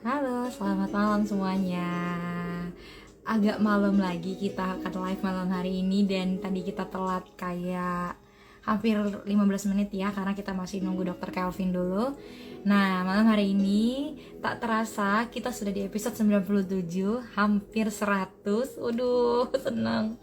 Halo, selamat malam semuanya. Agak malam lagi kita akan live malam hari ini dan tadi kita telat kayak hampir 15 menit ya karena kita masih nunggu Dokter Kelvin dulu. Nah, malam hari ini tak terasa kita sudah di episode 97, hampir 100. Waduh, senang.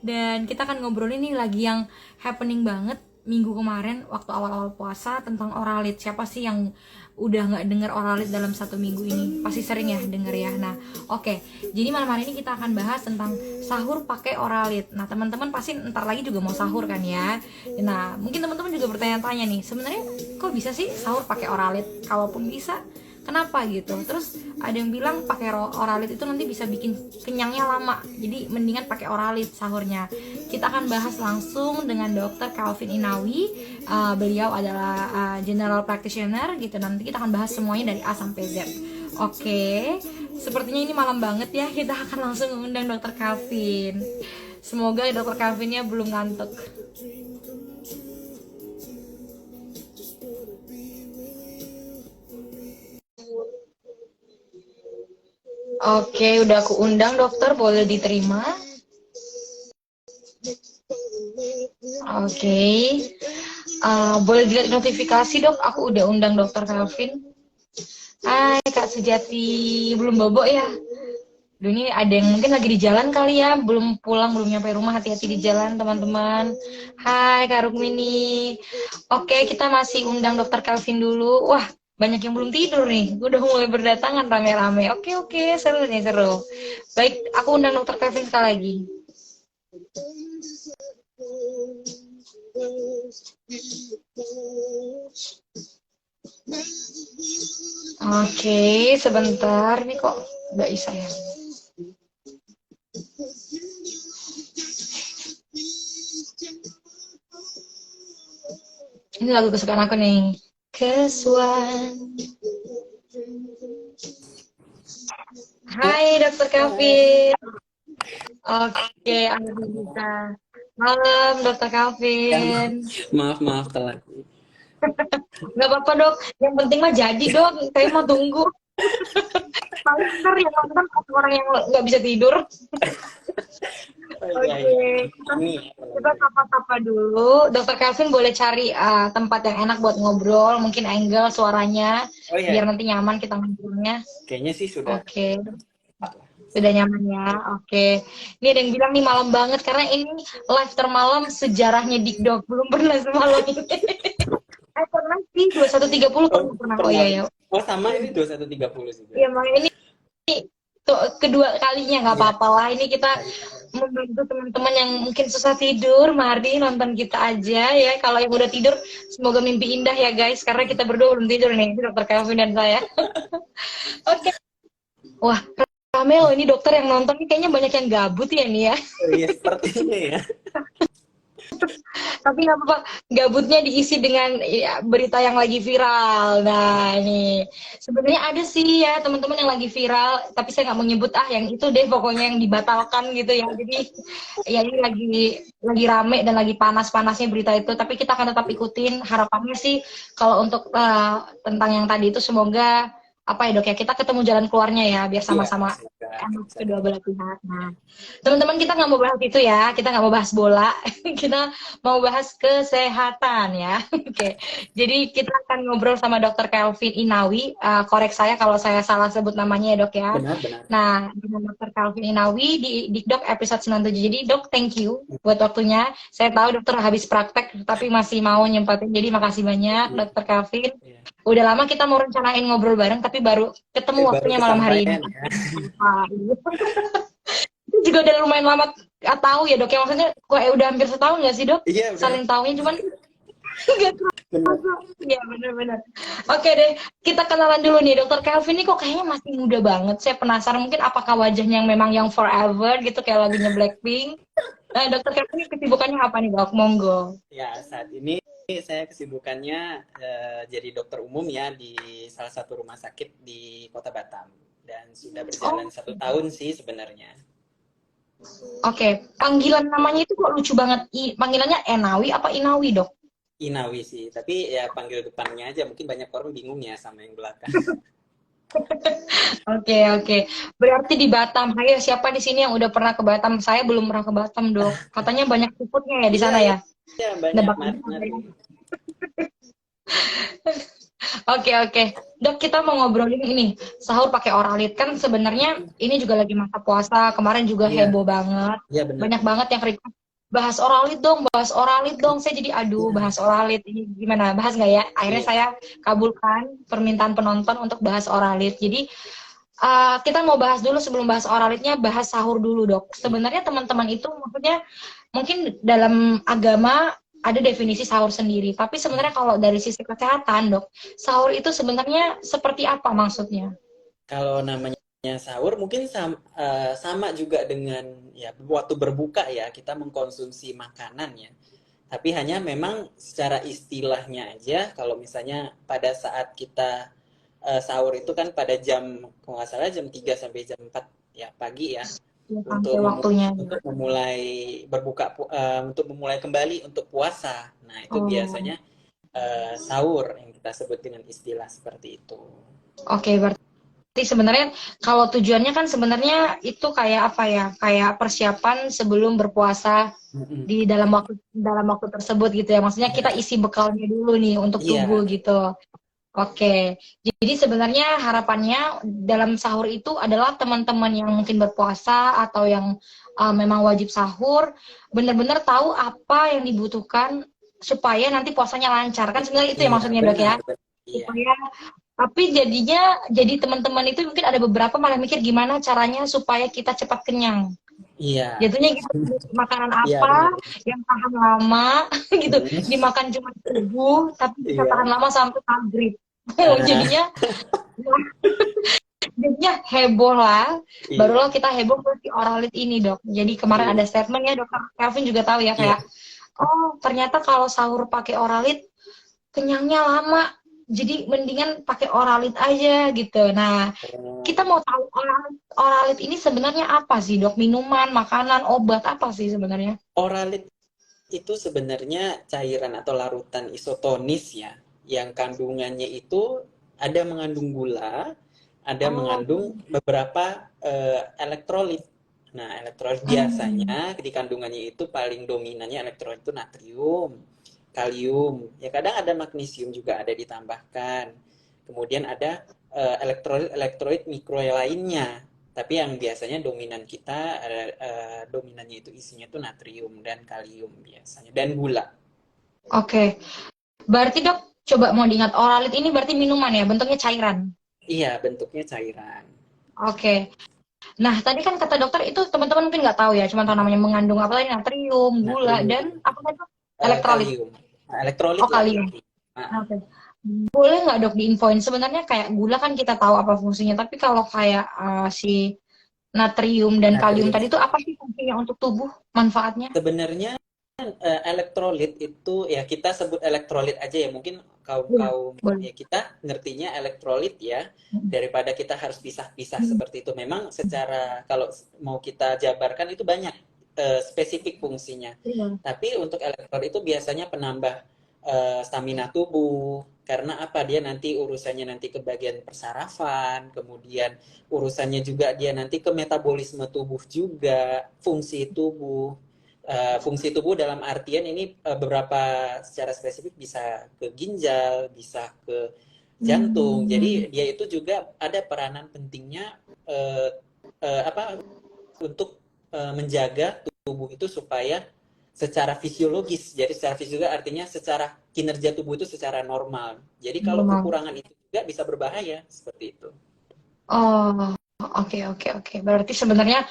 Dan kita akan ngobrolin nih lagi yang happening banget minggu kemarin waktu awal-awal puasa tentang oralit. Siapa sih yang udah nggak dengar oralit dalam satu minggu ini? Pasti sering ya denger ya. Nah, oke. Jadi malam hari ini kita akan bahas tentang sahur pakai oralit. Nah, teman-teman pasti ntar lagi juga mau sahur kan ya. Nah, mungkin teman-teman juga bertanya-tanya nih, sebenarnya kok bisa sih sahur pakai oralit? Kalaupun bisa, kenapa gitu? Terus ada yang bilang pakai oralit itu nanti bisa bikin kenyangnya lama, jadi mendingan pakai oralit sahurnya. Kita akan bahas langsung dengan Dokter Calvin Inawi. Beliau adalah general practitioner gitu. Nanti kita akan bahas semuanya dari A sampai Z. Oke, sepertinya ini malam banget ya, kita akan langsung mengundang Dokter Calvin. Semoga Dokter Calvinnya belum ngantuk. Oke, udah aku undang dokter, boleh diterima. Oke, boleh dilihat notifikasi dok, aku udah undang dokter Calvin. Hai Kak Sejati, belum bobo ya? Duh, ini ada yang mungkin lagi di jalan kali ya, belum pulang, belum nyampe rumah, hati-hati di jalan teman-teman. Hai Kak Rukmini. Oke, kita masih undang dokter Calvin dulu. Wah, banyak yang belum tidur nih, udah mulai berdatangan rame-rame. Oke, seru nih, seru. Baik, aku undang dokter Calvin sekali lagi. Oke, sebentar nih kok nggak bisa ya. Ini lagu kesukaan aku nih. Kesuan. Hai Dokter Calvin. Oke, aku bisa. Malam Dokter Ya, Calvin. maaf telat. Nggak apa-apa dok. Yang penting mah jadi dok. Saya mau tunggu. Paling ntar yang nonton orang yang nggak bisa tidur. Oh iya Oke, iya. kita Ini kita sapa-sapa dulu. Dokter Calvin boleh cari tempat yang enak buat ngobrol, mungkin angle suaranya, Oh iya, biar iya. nanti nyaman kita ngobrolnya. Kayaknya sih sudah Oke, tepat lah. sudah nyaman ya. Oke, ini ada yang bilang nih malam banget karena ini live termalam sejarahnya Dikdok, belum pernah semalam ini. Pernah sih 21.30 Oh, pernah. Oh pernah. iya ya. Oh sama ini 21.30 juga. Iya, makanya ini tuh, kedua kalinya nggak Iya. apa-apa lah. Ini kita membantu teman-teman yang mungkin susah tidur. Mari nonton kita aja ya. Kalau yang udah tidur, semoga mimpi indah ya guys. Karena kita berdua belum tidur nih, Dokter Kelvin dan saya. Oke. Wah, rame loh ini dokter yang nonton. Ini kayaknya banyak yang gabut ya nih ya. Oh iya, sepertinya ya. Tapi nggak apa-apa, gabutnya diisi dengan ya, berita yang lagi viral. Nah, ini sebenarnya ada sih ya teman-teman yang lagi viral, tapi saya nggak mau nyebut yang itu deh pokoknya yang dibatalkan gitu ya. Jadi ya ini lagi rame dan lagi panas-panasnya berita itu, tapi kita akan tetap ikutin. Harapannya sih kalau untuk tentang yang tadi itu semoga apa ya dok ya kita ketemu jalan keluarnya ya biar Iya, sama-sama semoga enak bisa. kedua belah pihak. Nah, teman-teman kita nggak mau bahas itu ya, kita nggak mau bahas bola, kita mau bahas kesehatan ya. Oke, jadi kita akan ngobrol sama Dokter Kelvin Inawi. Korek saya kalau saya salah sebut namanya ya dok ya. Benar-benar. Nah, dengan Dokter Kelvin Inawi di Dok episode 97. Jadi dok, thank you buat waktunya. Saya tahu dokter habis praktek, tapi masih mau nyempatin. Jadi makasih banyak Iya. Dokter Kelvin. Iya. Udah lama kita mau rencanain ngobrol bareng, tapi baru ketemu Baru waktunya malam hari ini. kesampaian ya. Itu juga udah lumayan lama tahu ya dok ya, maksudnya kok udah hampir setahun nggak sih dok Iya, udah. saling tahunya, cuman nggak Benar. terasa. Iya benar-benar. Oke deh, kita kenalan dulu nih. Dokter Kelvin ini kok kayaknya masih muda banget. Saya penasaran mungkin apakah wajahnya yang memang yang forever gitu kayak lagunya Blackpink. Nah, Dokter Kelvin ini kesibukannya apa nih dok? Monggo. Ya, saat ini saya kesibukannya jadi dokter umum ya di salah satu rumah sakit di Kota Batam dan sudah Oh, berjalan 1 tahun sih sebenarnya. oke. Panggilan namanya itu kok lucu banget. Panggilannya Enawi apa Inawi dok? Inawi sih, tapi ya panggil depannya aja. Mungkin banyak orang bingung ya sama yang belakang. Oke, oke. Berarti di Batam. Ayo, siapa di sini yang udah pernah ke Batam? Saya belum pernah ke Batam, Dok. Katanya banyak seafoodnya ya di Iya, sana iya, ya? iya, banyak, Nebak mari-mari. Oke, oke. Dok, kita mau ngobrolin ini. Sahur pakai oralit. Kan sebenarnya ini juga lagi masa puasa. Kemarin juga Iya, heboh banget. iya benar. Banyak banget yang request, bahas oralit dong, bahas oralit dong. Saya jadi, aduh, Iya, bahas oralit. Ini gimana? Bahas nggak ya? Akhirnya iya. saya kabulkan permintaan penonton untuk bahas oralit. Jadi, kita mau bahas dulu sebelum bahas oralitnya, bahas sahur dulu, Dok. Iya. Sebenarnya teman-teman itu maksudnya mungkin dalam agama ada definisi sahur sendiri, tapi sebenarnya kalau dari sisi kesehatan, Dok, sahur itu sebenarnya seperti apa maksudnya? Kalau namanya sahur mungkin sama juga dengan ya waktu berbuka ya kita mengkonsumsi makanan ya. Tapi hanya memang secara istilahnya aja kalau misalnya pada saat kita sahur itu kan pada jam kalau nggak salah jam 3 sampai jam 4 ya pagi ya Ya, untuk sampai waktunya. untuk memulai berbuka untuk memulai kembali untuk puasa. Nah, itu Oh, biasanya sahur yang kita sebut dengan istilah seperti itu. oke, berarti sebenarnya kalau tujuannya kan sebenarnya itu kayak apa ya? Kayak persiapan sebelum berpuasa Mm-mm. di dalam waktu tersebut gitu ya. Maksudnya kita Iya, isi bekalnya dulu nih untuk tubuh iya, gitu. Oke, jadi sebenarnya harapannya dalam sahur itu adalah teman-teman yang mungkin berpuasa atau yang memang wajib sahur, benar-benar tahu apa yang dibutuhkan supaya nanti puasanya lancar. Kan sebenarnya itu ya iya, maksudnya, Dok, ya. benar, benar. Iya, Supaya, tapi jadinya, jadi teman-teman itu mungkin ada beberapa malah mikir gimana caranya supaya kita cepat kenyang. iya, Jatuhnya kita beli makanan iya benar. apa yang tahan lama gitu, Mm. dimakan cuma subuh tapi bisa tahan Iya, lama sampai maghrib. ah, jadinya jadinya heboh lah, barulah iya, kita heboh ke si oralit ini, Dok. Jadi kemarin ada iya, statement ya, Dokter Kelvin juga tahu ya, iya. kayak, oh ternyata kalau sahur pakai oralit kenyangnya lama, jadi mendingan pakai oralit aja gitu. Nah, kita Oh. mau tahu oralit ini sebenarnya apa sih, Dok? Minuman, makanan, obat apa sih sebenarnya? Oralit itu sebenarnya cairan atau larutan isotonis ya, yang kandungannya itu ada mengandung gula, ada Oh, mengandung beberapa elektrolit. Nah, elektrolit hmm, biasanya di kandungannya itu paling dominannya elektrolit itu natrium, kalium, ya kadang ada magnesium juga ada ditambahkan. Kemudian ada elektrolit-elektrolit mikro lainnya. Tapi yang biasanya dominan kita dominannya itu isinya tuh natrium dan kalium biasanya dan gula. oke. Berarti, Dok, coba mau diingat, oralit ini berarti minuman ya, bentuknya cairan. Iya, bentuknya cairan. Oke. Nah, tadi kan kata dokter itu teman-teman mungkin nggak tahu ya, cuma tahu namanya mengandung apa tadi, natrium, gula, dan Natrium, apa tadi? Elektrolit. kalium. Nah, elektrolit Oh, lah kalium. inti. Ah, Oke. Boleh nggak, Dok, diinfoin? Sebenarnya kayak gula kan kita tahu apa fungsinya, tapi kalau kayak si natrium dan kalium natrium tadi itu apa sih fungsinya untuk tubuh, manfaatnya? sebenarnya elektrolit itu ya kita sebut elektrolit aja ya mungkin kaum Iya, kaum boleh. ya kita ngertinya elektrolit ya daripada kita harus pisah-pisah seperti itu memang secara kalau mau kita jabarkan itu banyak spesifik fungsinya Iya. tapi untuk elektrolit itu biasanya penambah stamina tubuh karena apa dia nanti urusannya nanti ke bagian persarafan kemudian urusannya juga dia nanti ke metabolisme tubuh juga fungsi tubuh fungsi tubuh dalam artian ini beberapa secara spesifik bisa ke ginjal, bisa ke jantung. Hmm. Jadi dia itu juga ada peranan pentingnya apa untuk menjaga tubuh itu supaya secara fisiologis. Jadi secara fisiologis artinya secara kinerja tubuh itu secara normal. Jadi kalau Normal. kekurangan itu juga bisa berbahaya seperti itu. Oh, oke, oke, oke. Berarti sebenarnya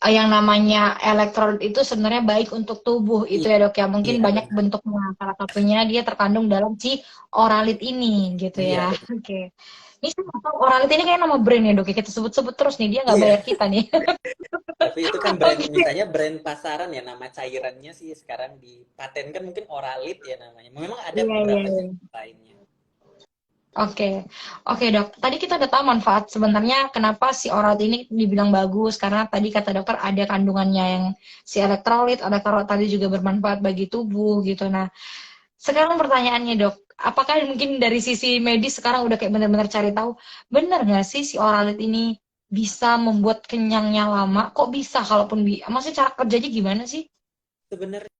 yang namanya elektrolit itu sebenarnya baik untuk tubuh itu ya, Dok ya. Mungkin Iya banyak benar. bentuknya. Salah satunya dia terkandung dalam si oralit ini gitu Iya ya. benar. Oke. Ini saya nggak tahu oralit ini kayak nama brand ya, Dok ya. Kita sebut-sebut terus nih, dia nggak Iya. bayar kita nih. Tapi itu kan brand, Oke. misalnya brand pasaran ya, nama cairannya sih sekarang dipatenkan mungkin Oralit ya namanya. Memang ada Iya, iya, beberapa iya. jenis lainnya. Oke, oke, Dok. Tadi kita udah tahu manfaat sebenarnya kenapa si oralit ini dibilang bagus, karena tadi kata dokter ada kandungannya yang si elektrolit, ada kalau tadi juga bermanfaat bagi tubuh gitu. Nah, sekarang pertanyaannya, Dok, apakah mungkin dari sisi medis sekarang udah kayak benar-benar cari tahu, benar nggak sih si Oralit ini bisa membuat kenyangnya lama? Kok bisa kalaupun maksudnya cara kerjanya gimana sih? Sebenarnya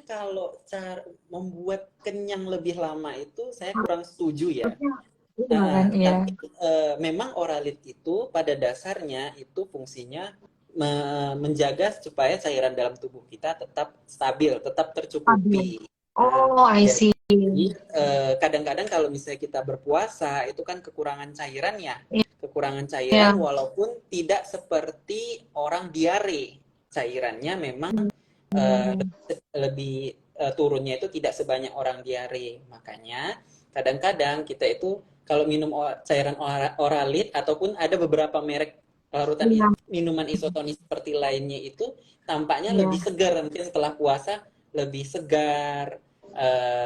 kalau cara membuat kenyang lebih lama itu saya kurang setuju ya. Harusnya iya kan, iya. Tapi memang Oralit itu pada dasarnya itu fungsinya menjaga supaya cairan dalam tubuh kita tetap stabil, tetap Stabil. tercukupi. Nah, Oh, I see. jadi kadang-kadang kalau misalnya kita berpuasa itu kan kekurangan cairan ya, Iya. kekurangan Iya. cairan walaupun tidak seperti orang diare, cairannya memang eh, Hmm. lebih turunnya itu tidak sebanyak orang diare. Makanya kadang-kadang kita itu kalau minum cairan Oralit ataupun ada beberapa merek larutan Iya. minuman isotonis seperti lainnya itu tampaknya lebih Iya. segar, mungkin setelah puasa lebih segar,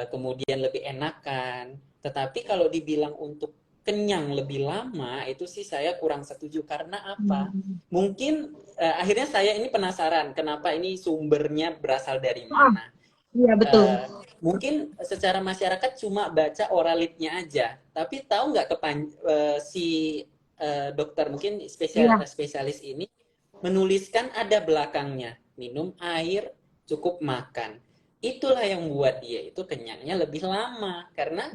kemudian lebih enakan. Tetapi kalau dibilang untuk kenyang lebih lama itu sih saya kurang setuju karena apa? Hmm. Mungkin akhirnya saya ini penasaran kenapa ini sumbernya berasal dari Ah, mana. iya betul. Eh, Mungkin secara masyarakat cuma baca Oralitnya aja, tapi tahu nggak si dokter mungkin Iya. spesialis ini menuliskan ada belakangnya minum air cukup makan. Itulah yang membuat dia itu kenyangnya lebih lama karena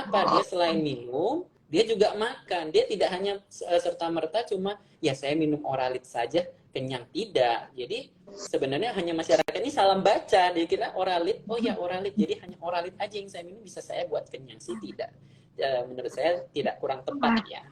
apa? Dia Oh. selain minum dia juga makan. Dia tidak hanya serta merta cuma ya saya minum Oralit saja kenyang, tidak. Jadi sebenarnya hanya masyarakat ini salah baca, dia kira Oralit, oh ya Oralit, jadi hanya Oralit aja yang saya minum bisa saya buat kenyang, sih tidak. Menurut saya tidak, kurang tepat ya.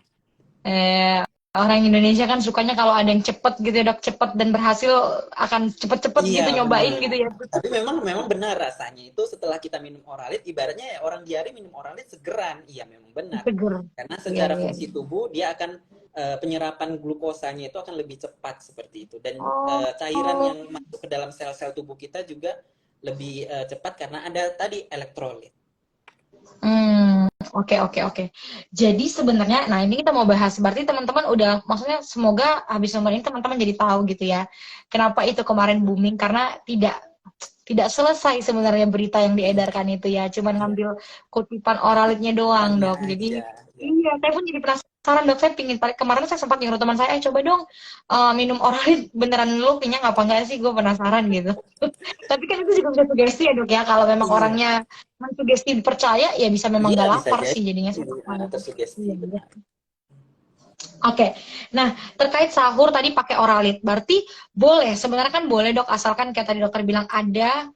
Eh, orang Indonesia kan sukanya kalau ada yang cepet gitu ya dok, cepet dan berhasil akan cepet-cepet Iya gitu nyobain benar. gitu ya. Tapi memang memang benar rasanya itu setelah kita minum Oralit, ibaratnya ya orang diare minum Oralit segeran. Iya memang benar. Seger. Karena Iya, secara iya. fungsi tubuh dia akan penyerapan glukosanya itu akan lebih cepat seperti itu, dan cairan Oh. yang masuk ke dalam sel-sel tubuh kita juga lebih cepat karena ada tadi elektrolit. Hmm, oke oke oke. Jadi sebenarnya, nah ini kita mau bahas. Berarti teman-teman udah, maksudnya semoga habis nomor ini teman-teman jadi tahu gitu ya. Kenapa itu kemarin booming? Karena tidak selesai sebenarnya berita yang diedarkan itu ya. Cuman Iya, ngambil kutipan oralitnya doang tanya dok. Jadi aja. Ya. iya, saya pun jadi penasaran dok. Saya pingin kemarin saya sempat nyuruh teman saya, coba dong minum oralit beneran lu kenyang apa enggak sih? Gue penasaran gitu. Tapi kan itu juga bisa sugesti ya dok ya. Kalau memang Iya, orangnya sugesti percaya ya bisa memang iya nggak bisa lapar jadi sih jadinya saya percaya. tersugesti Iya, iya. benar. Oke, nah terkait sahur tadi pakai oralit, berarti boleh sebenarnya kan boleh dok asalkan kayak tadi dokter bilang ada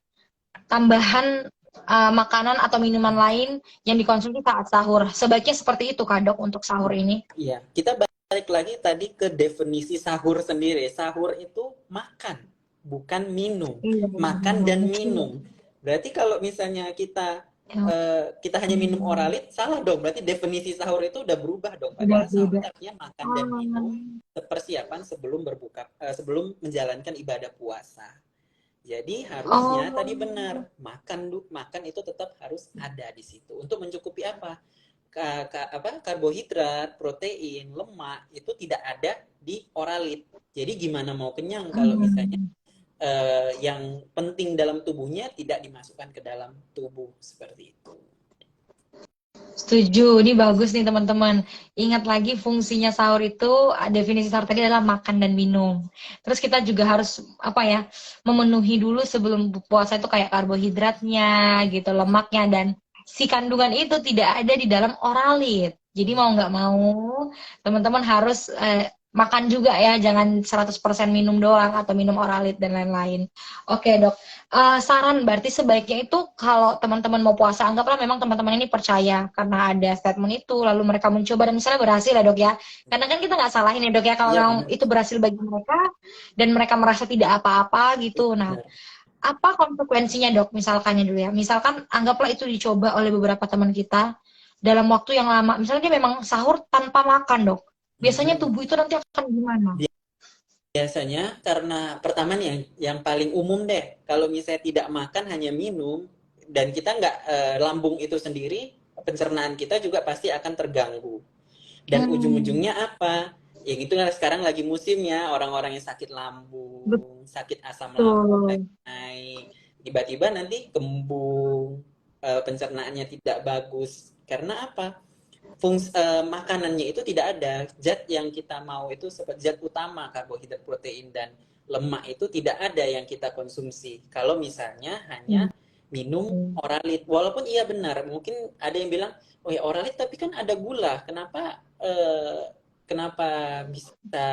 tambahan makanan atau minuman lain yang dikonsumsi saat sahur. Sebaiknya seperti itu kak dok untuk sahur ini. Iya, kita balik lagi tadi ke definisi sahur sendiri. Sahur itu makan, bukan minum. Iya Makan dan benar. minum. Berarti kalau misalnya kita hanya minum Oralit, salah dong. Berarti definisi sahur itu udah berubah dong. Udah Padahal sahur beda. itu artinya makan dan minum Hmm. persiapan sebelum sebelum menjalankan ibadah puasa. Jadi harusnya Oh, tadi benar, makan itu tetap harus ada di situ untuk mencukupi apa? Karbohidrat, protein, lemak itu tidak ada di Oralit. Jadi gimana mau kenyang kalau misalnya hmm. yang penting dalam tubuhnya tidak dimasukkan ke dalam tubuh seperti itu. Setuju, ini bagus nih teman-teman. Ingat lagi fungsinya sahur itu, definisi sahur tadi adalah makan dan minum. Terus kita juga harus apa ya, memenuhi dulu sebelum puasa itu kayak karbohidratnya gitu, lemaknya dan si kandungan itu tidak ada di dalam oralit. Jadi mau nggak mau, teman-teman harus makan juga ya, jangan 100% minum doang atau minum oralit dan lain-lain. Oke, Dok. Saran berarti sebaiknya itu kalau teman-teman mau puasa, anggaplah memang teman-teman ini percaya karena ada statement itu lalu mereka mencoba dan misalnya berhasil ya dok ya, karena kan kita nggak salahin ya dok ya kalau Iya memang benar, itu berhasil bagi mereka dan mereka merasa tidak apa-apa gitu. Nah, benar. apa konsekuensinya dok, misalkannya dulu ya, misalkan anggaplah itu dicoba oleh beberapa teman kita dalam waktu yang lama, misalnya dia memang sahur tanpa makan dok, biasanya Mhm. tubuh itu nanti akan gimana? Biasanya karena pertama nih yang paling umum deh, kalau misalnya tidak makan hanya minum dan kita nggak lambung itu sendiri, pencernaan kita juga pasti akan terganggu. Dan Hmm, ujung-ujungnya apa? Yang itu kan sekarang lagi musimnya orang-orang yang sakit lambung, sakit asam lambung betul. naik, tiba-tiba nanti kembung. pencernaannya tidak bagus. Karena apa? Makanannya itu tidak ada zat yang kita mau, itu seperti zat utama karbohidrat, protein dan lemak itu tidak ada yang kita konsumsi. Kalau misalnya hanya minum Oralit, walaupun iya benar, mungkin ada yang bilang, oh ya Oralit tapi kan ada gula, kenapa bisa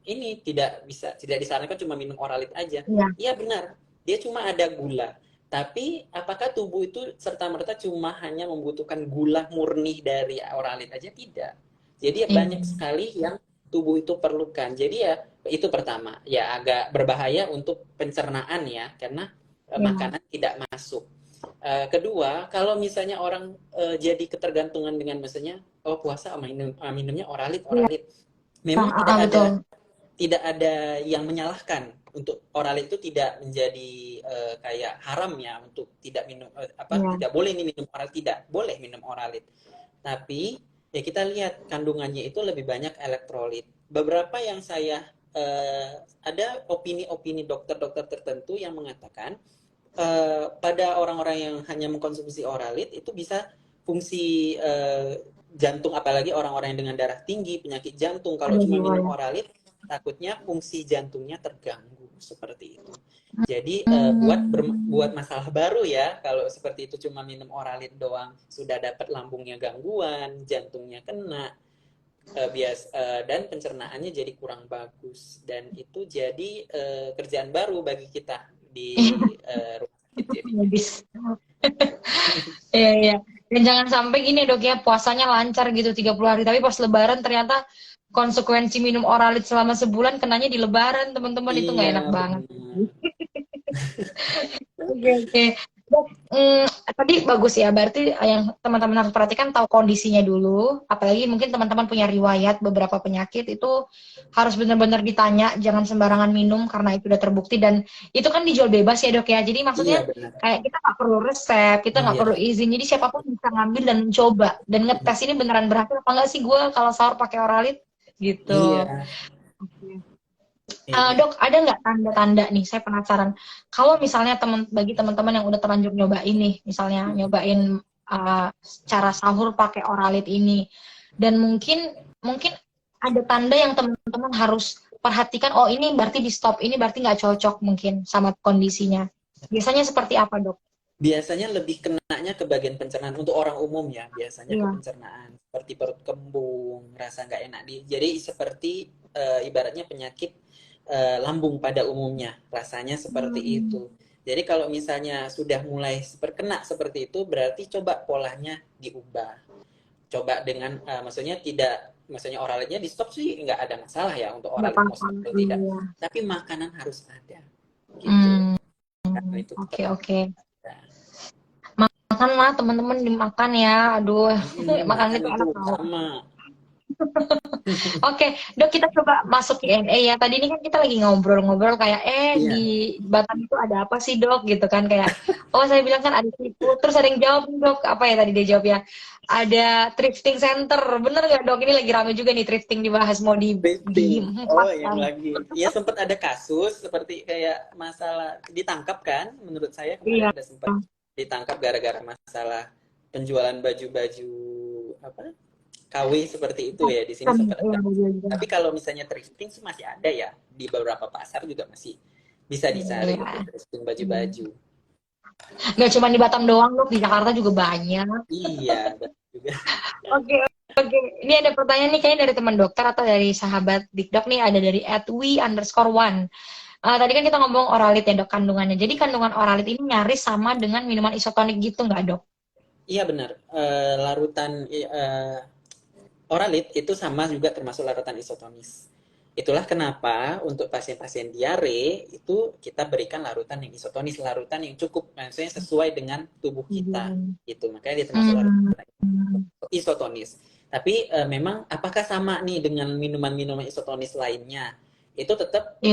ini tidak disarankan cuma minum Oralit aja? Iya. Iya benar, dia cuma ada gula. Tapi apakah tubuh itu serta-merta cuma hanya membutuhkan gula murni dari Oralit aja? Tidak. Jadi banyak sekali yang tubuh itu perlukan. Jadi ya itu pertama, ya agak berbahaya untuk pencernaan ya, karena makanan tidak masuk. Kedua, kalau misalnya orang jadi ketergantungan dengan misalnya, oh puasa minumnya Oralit, Oralit. Memang tidak ada yang menyalahkan untuk Oralit itu tidak menjadi kayak haram ya untuk tidak minum tidak boleh nih minum Oralit, tidak boleh minum Oralit. Tapi ya kita lihat kandungannya itu lebih banyak elektrolit. Beberapa yang saya ada opini-opini dokter-dokter tertentu yang mengatakan pada orang-orang yang hanya mengkonsumsi Oralit itu bisa fungsi jantung, apalagi orang-orang yang dengan darah tinggi, penyakit jantung, kalau cuma minum Oralit takutnya fungsi jantungnya terganggu seperti itu. Jadi buat masalah baru ya kalau seperti itu, cuma minum Oralit doang sudah dapat lambungnya gangguan, jantungnya kena, dan pencernaannya jadi kurang bagus, dan itu jadi kerjaan baru bagi kita di rumah sakit jadinya. Iya, iya. Dan jangan sampai gini dok ya, puasanya lancar gitu 30 hari, tapi pas lebaran ternyata konsekuensi minum Oralit selama sebulan kenanya di lebaran, teman-teman. Itu nggak enak banget. Oke. Dok, tadi bagus ya, berarti yang teman-teman harus perhatikan tahu kondisinya dulu, apalagi mungkin teman-teman punya riwayat beberapa penyakit, itu harus benar-benar ditanya, jangan sembarangan minum karena itu udah terbukti, dan itu kan dijual bebas ya dok ya, jadi maksudnya kayak kita nggak perlu resep, kita nggak perlu izin, jadi siapapun bisa ngambil dan mencoba dan ngetes ini beneran berhasil apa enggak sih gue kalau sahur pakai Oralit gitu. Dok, ada nggak tanda-tanda nih? Saya penasaran. Kalau misalnya bagi teman-teman yang udah terlanjur nyobain nih, misalnya nyobain cara sahur pakai Oralit ini, dan mungkin ada tanda yang teman-teman harus perhatikan. Oh ini berarti di stop, ini berarti nggak cocok mungkin sama kondisinya. Biasanya seperti apa dok? Biasanya lebih kenanya ke bagian pencernaan untuk orang umum ya, biasanya ke pencernaan seperti perut kembung, rasa nggak enak jadi seperti ibaratnya penyakit lambung pada umumnya, rasanya seperti itu. Jadi kalau misalnya sudah mulai kena seperti itu, berarti coba polanya diubah. Coba dengan maksudnya Oralitnya di stop sih nggak ada masalah ya untuk Oralit mau stop atau tidak, tapi makanan harus ada gitu. Oke. Makan lah teman-teman, dimakan ya. Aduh, makan itu enak banget. Oke, dok, kita coba masuk Q&A ya. Tadi ini kan kita lagi ngobrol-ngobrol kayak di Batam itu ada apa sih dok gitu kan, kayak oh saya bilang kan ada seafood, terus ada yang jawab dok, apa ya tadi dia jawab ya, ada thrifting center, bener nggak dok? Ini lagi rame juga nih thrifting dibahas, mau di yang lagi ya sempat ada kasus seperti kayak masalah ditangkap kan, menurut saya kemarin ada sempat ditangkap gara-gara masalah penjualan baju-baju KW seperti itu ya, di sini sempat ada. Tapi kalau misalnya thrifting sih masih ada ya, di beberapa pasar juga masih bisa dicari untuk thrifting baju-baju. Nggak cuma di Batam doang loh, di Jakarta juga banyak. Iya, juga. Oke. Ini ada pertanyaan nih kayaknya dari teman dokter atau dari sahabat Dikdok nih, ada dari @wi_1. Tadi kan kita ngomong Oralit ya dok kandungannya. Jadi kandungan Oralit ini nyaris sama dengan minuman isotonik gitu nggak dok? Iya benar. Larutan Oralit itu sama juga termasuk larutan isotonis. Itulah kenapa untuk pasien-pasien diare itu kita berikan larutan yang isotonis, larutan yang cukup, maksudnya sesuai dengan tubuh kita, gitu. Makanya dia termasuk larutan isotonis. Tapi memang apakah sama nih dengan minuman-minuman isotonis lainnya? Itu tetap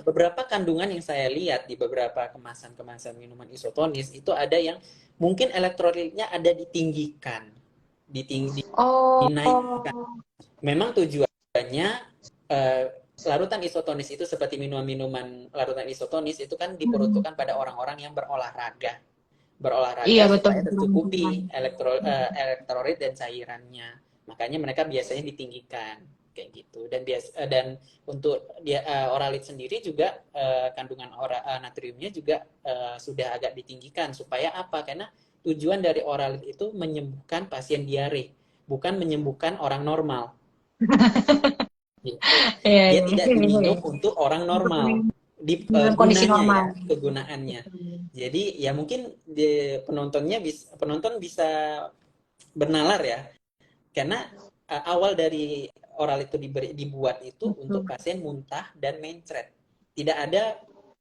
beberapa kandungan yang saya lihat di beberapa kemasan-kemasan minuman isotonis itu ada yang mungkin elektrolitnya ada ditinggikan, dinaikkan. Memang tujuannya larutan isotonis itu seperti minuman-minuman larutan isotonis itu kan diperuntukkan pada orang-orang yang berolahraga. Iya berolahraga betul. supaya tercukupi elektrolit dan cairannya. Makanya mereka biasanya ditinggikan kayak gitu. Dan untuk dia oralit sendiri juga kandungan natriumnya juga sudah agak ditinggikan supaya apa? Karena tujuan dari oralit itu menyembuhkan pasien diare, bukan menyembuhkan orang normal. Gitu. Iya, Dia iya, tidak iya, diminum iya. untuk orang Untuk normal. dalam kondisi Gunanya normal. ya, kegunaannya. Betul. Jadi ya mungkin penonton bisa bernalar ya, karena awal dari oral itu dibuat itu untuk Betul. pasien muntah dan mencret. Tidak ada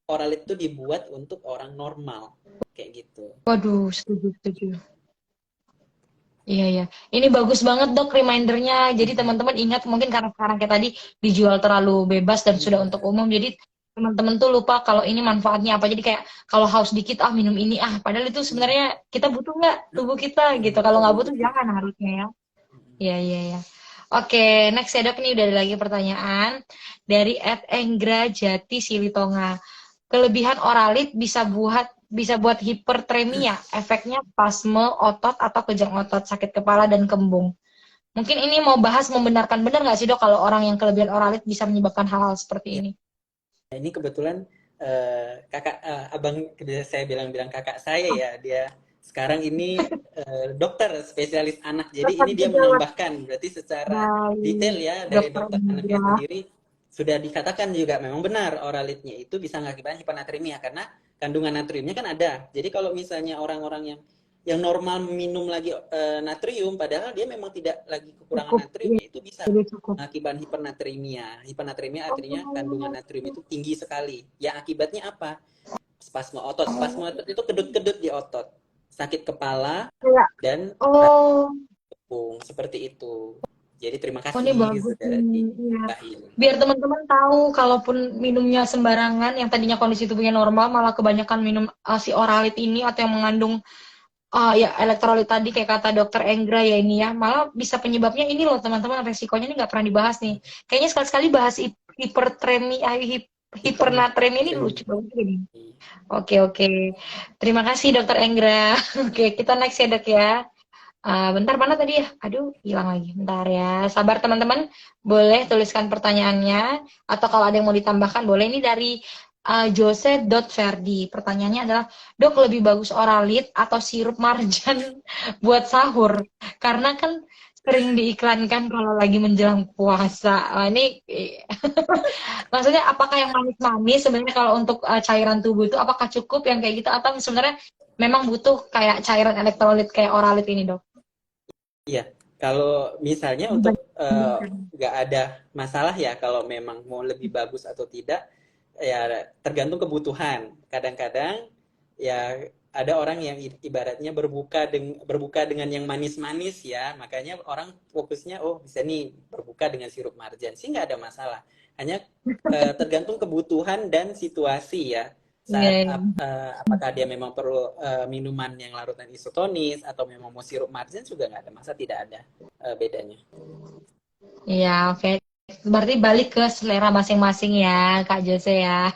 oral itu dibuat untuk orang normal kayak gitu. Waduh, setuju, setuju. Iya, iya. Ini bagus banget dok remindernya. Jadi teman-teman ingat mungkin karena sekarang kayak tadi dijual terlalu bebas dan sudah untuk Iya. umum. Jadi teman-teman tuh lupa kalau ini manfaatnya apa. Jadi kayak kalau haus dikit ah minum ini ah. Padahal itu sebenarnya kita butuh nggak tubuh kita gitu. Kalau nggak butuh Betul. jangan harusnya ya. Iya, iya, iya. Oke, next ya dok. Ini udah ada lagi pertanyaan dari Enggra Jati Silitonga. Kelebihan oralit bisa buat hipertremia, efeknya spasme otot atau kejang otot, sakit kepala dan kembung. Mungkin ini mau bahas membenarkan benar nggak sih dok kalau orang yang kelebihan oralit bisa menyebabkan hal-hal seperti Ya, ini? ini kebetulan abang saya bilang-bilang kakak saya ya, dia sekarang ini dokter spesialis anak. Jadi Dokter ini dia juga menambahkan berarti secara detail baik, ya dari dokter dokter anaknya Indra. sendiri sudah dikatakan juga memang benar oralitnya itu bisa mengakibatkan hipernatremia karena kandungan natriumnya kan ada. Jadi kalau misalnya orang-orang yang normal minum lagi natrium padahal dia memang tidak lagi kekurangan Cukup, natrium, ya itu bisa jadi cukup. akibat hipernatremia. Hipernatremia artinya kandungan Oh, natrium itu tinggi sekali. Ya akibatnya apa? Spasme otot. Spasme otot itu kedut-kedut di otot. Sakit kepala kayak, dan oh, punggung. Seperti itu. Jadi terima oh ini kasih bagus sudah nih. Iya. ditambahin. Biar teman-teman tahu, kalaupun minumnya sembarangan, yang tadinya kondisi tubuhnya normal, malah kebanyakan minum si oralit ini atau yang mengandung ya elektrolit tadi kayak kata dokter Enggra ya ini ya, malah bisa penyebabnya ini loh teman-teman, resikonya ini nggak pernah dibahas nih. Kayaknya sekali-sekali bahas hipertremia, hipernatremia ini lucu Hipernatremia. banget ini. Oke, oke. Terima kasih dokter Enggra. Oke, kita next ya dok ya. Bentar mana tadi ya? Aduh, hilang lagi. Bentar ya. Sabar teman-teman. Boleh tuliskan pertanyaannya atau kalau ada yang mau ditambahkan boleh. Ini dari Jose.Ferdi. Pertanyaannya adalah, "Dok, lebih bagus oralit atau sirup marjan buat sahur?" Karena kan sering diiklankan kalau lagi menjelang puasa. Ini maksudnya apakah yang manis-manis sebenarnya kalau untuk cairan tubuh itu apakah cukup yang kayak gitu atau sebenarnya memang butuh kayak cairan elektrolit kayak oralit ini, Dok? Iya, kalau misalnya untuk nggak ada masalah ya kalau memang mau lebih bagus atau tidak, ya tergantung kebutuhan. Kadang-kadang ya ada orang yang ibaratnya berbuka dengan yang manis-manis ya, makanya orang fokusnya oh bisa nih berbuka dengan sirup marjan sih nggak ada masalah. Hanya tergantung kebutuhan dan situasi ya. Iya, Saat iya. apakah dia memang perlu minuman yang larutan isotonis atau memang mau sirup marjan juga nggak ada masalah, tidak ada bedanya. Iya, oke. Berarti balik ke selera masing-masing ya, Kak Jose ya.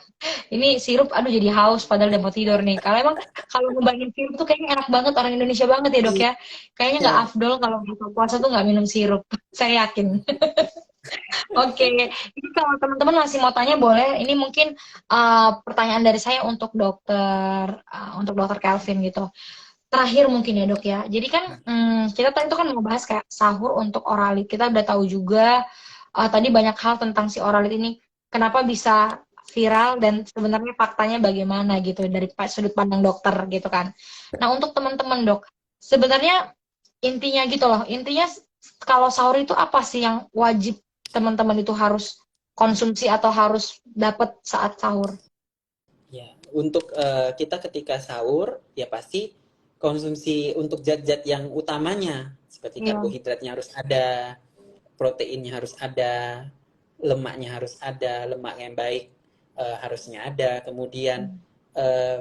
Ini sirup, aduh jadi haus padahal udah mau tidur nih. Kalau emang kalau ngebanding sirup tuh kayaknya enak banget, orang Indonesia banget ya dok ya. Kayaknya nggak Iya. afdol kalau buka puasa tuh nggak minum sirup. Saya yakin. Oke, ini kalau teman-teman masih mau tanya boleh. Ini mungkin pertanyaan dari saya untuk dokter Kelvin gitu. Terakhir mungkin ya dok ya. Jadi kan kita tadi itu kan mau bahas kayak sahur untuk oralit. Kita udah tahu juga tadi banyak hal tentang si oralit ini. Kenapa bisa viral dan sebenarnya faktanya bagaimana gitu dari sudut pandang dokter gitu kan. Nah untuk teman-teman dok, sebenarnya intinya gitu loh. Intinya kalau sahur itu apa sih yang wajib teman-teman itu harus konsumsi atau harus dapat saat sahur? Ya, untuk kita ketika sahur ya pasti konsumsi untuk zat-zat yang utamanya seperti Iya. karbohidratnya harus ada, proteinnya harus ada, lemaknya harus ada, lemak yang baik harusnya ada, kemudian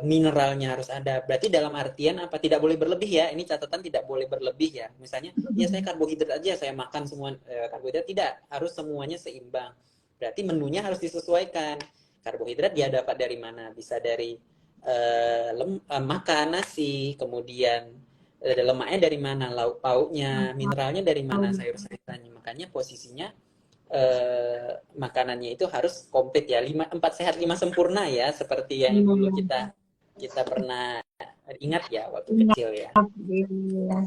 mineralnya harus ada. Berarti dalam artian apa? Tidak boleh berlebih ya. Ini catatan tidak boleh berlebih ya. Misalnya, ya saya karbohidrat aja, saya makan semua karbohidrat tidak, harus semuanya seimbang. Berarti menunya harus disesuaikan. Karbohidrat dia dapat dari mana? Bisa dari makan nasi, kemudian lemaknya dari mana, lauk pauknya, mineralnya dari mana, sayur-sayurannya. Makanya posisinya makanannya itu harus komplit ya, 4 sehat 5 sempurna ya, seperti yang dulu Iya. kita kita pernah ingat ya waktu Ingat. kecil ya. Iya.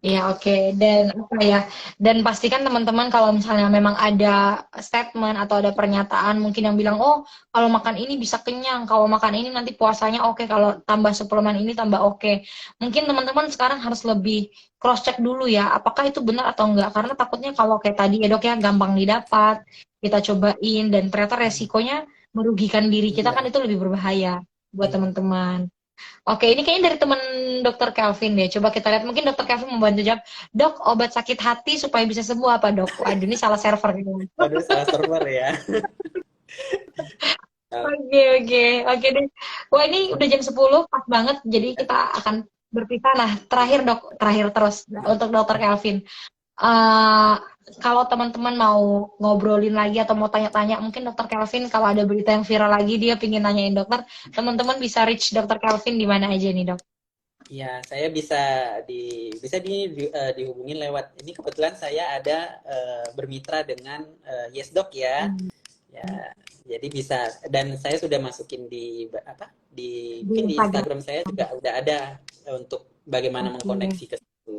Iya, oke. Dan apa ya? Dan pastikan teman-teman kalau misalnya memang ada statement atau ada pernyataan mungkin yang bilang, "Oh, kalau makan ini bisa kenyang, kalau makan ini nanti puasanya oke, kalau tambah suplemen ini tambah oke." Mungkin teman-teman sekarang harus lebih cross check dulu ya, apakah itu benar atau enggak? Karena takutnya kalau kayak tadi ya, Dok ya, gampang didapat, kita cobain dan ternyata resikonya merugikan diri kita kan Iya, itu lebih berbahaya buat iya. teman-teman. Oke, ini kayaknya dari teman dokter Kelvin deh. Coba kita lihat, mungkin dokter Kelvin membantu jawab. Dok, obat sakit hati supaya bisa sembuh apa dok? Waduh, ini salah server gitu. Waduh, salah server ya. Oke, oke, oke deh. Wah, ini udah jam 10, pas banget. Jadi kita akan berpisah. Nah, terakhir dok, terakhir terus untuk dokter Kelvin. Eh, kalau teman-teman mau ngobrolin lagi atau mau tanya-tanya, mungkin dokter Kelvin kalau ada berita yang viral lagi, dia pingin nanyain dokter, teman-teman bisa reach dokter Kelvin di mana aja nih dok? Ya, saya bisa dihubungin lewat ini, kebetulan saya ada bermitra dengan YesDoc ya. Hmm. Ya, jadi bisa, dan saya sudah masukin di apa? Di Di mungkin di Instagram. Instagram saya juga udah ada untuk bagaimana Oke. mengkoneksi ke situ.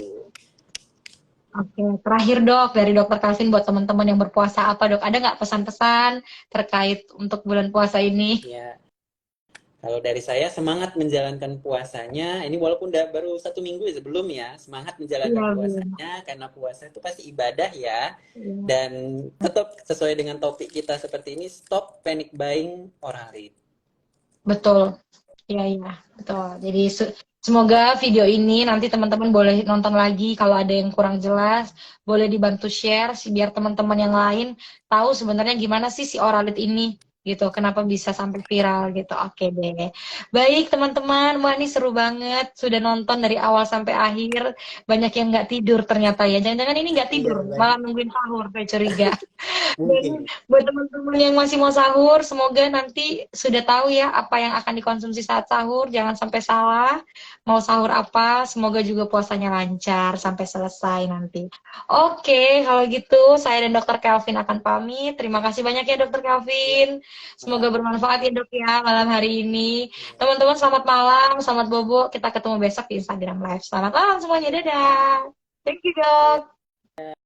Oke, terakhir dok dari dokter Kalvin buat teman-teman yang berpuasa apa dok? Ada nggak pesan-pesan terkait untuk bulan puasa ini? Ya, kalau dari saya semangat menjalankan puasanya. Ini walaupun udah baru 1 minggu sebelum ya, semangat menjalankan Iya, Bu. puasanya karena puasa itu pasti ibadah ya. Iya. Dan tetap sesuai dengan topik kita seperti ini, stop panic buying oral it. Betul. Iya, iya, betul. Jadi semoga video ini nanti teman-teman boleh nonton lagi kalau ada yang kurang jelas, boleh dibantu share sih biar teman-teman yang lain tahu sebenarnya gimana sih si Oralit ini gitu, kenapa bisa sampai viral gitu. Oke deh. Baik teman-teman, wah ini seru banget. Sudah nonton dari awal sampai akhir. Banyak yang nggak tidur ternyata ya. Jangan-jangan ini nggak Iya, tidur, malah banyak. nungguin sahur, saya curiga. Dan Mungkin. buat teman-teman yang masih mau sahur, semoga nanti sudah tahu ya apa yang akan dikonsumsi saat sahur. Jangan sampai salah. Mau sahur apa, semoga juga puasanya lancar sampai selesai nanti. Oke, kalau gitu saya dan Dokter Kelvin akan pamit. Terima kasih banyak ya Dokter Ya, Kelvin. Semoga sama-sama. bermanfaat ya Dok ya malam hari ini. Ya. Teman-teman selamat malam, selamat bobo. Kita ketemu besok di Instagram Live. Selamat malam semuanya, dadah. Thank you Dok.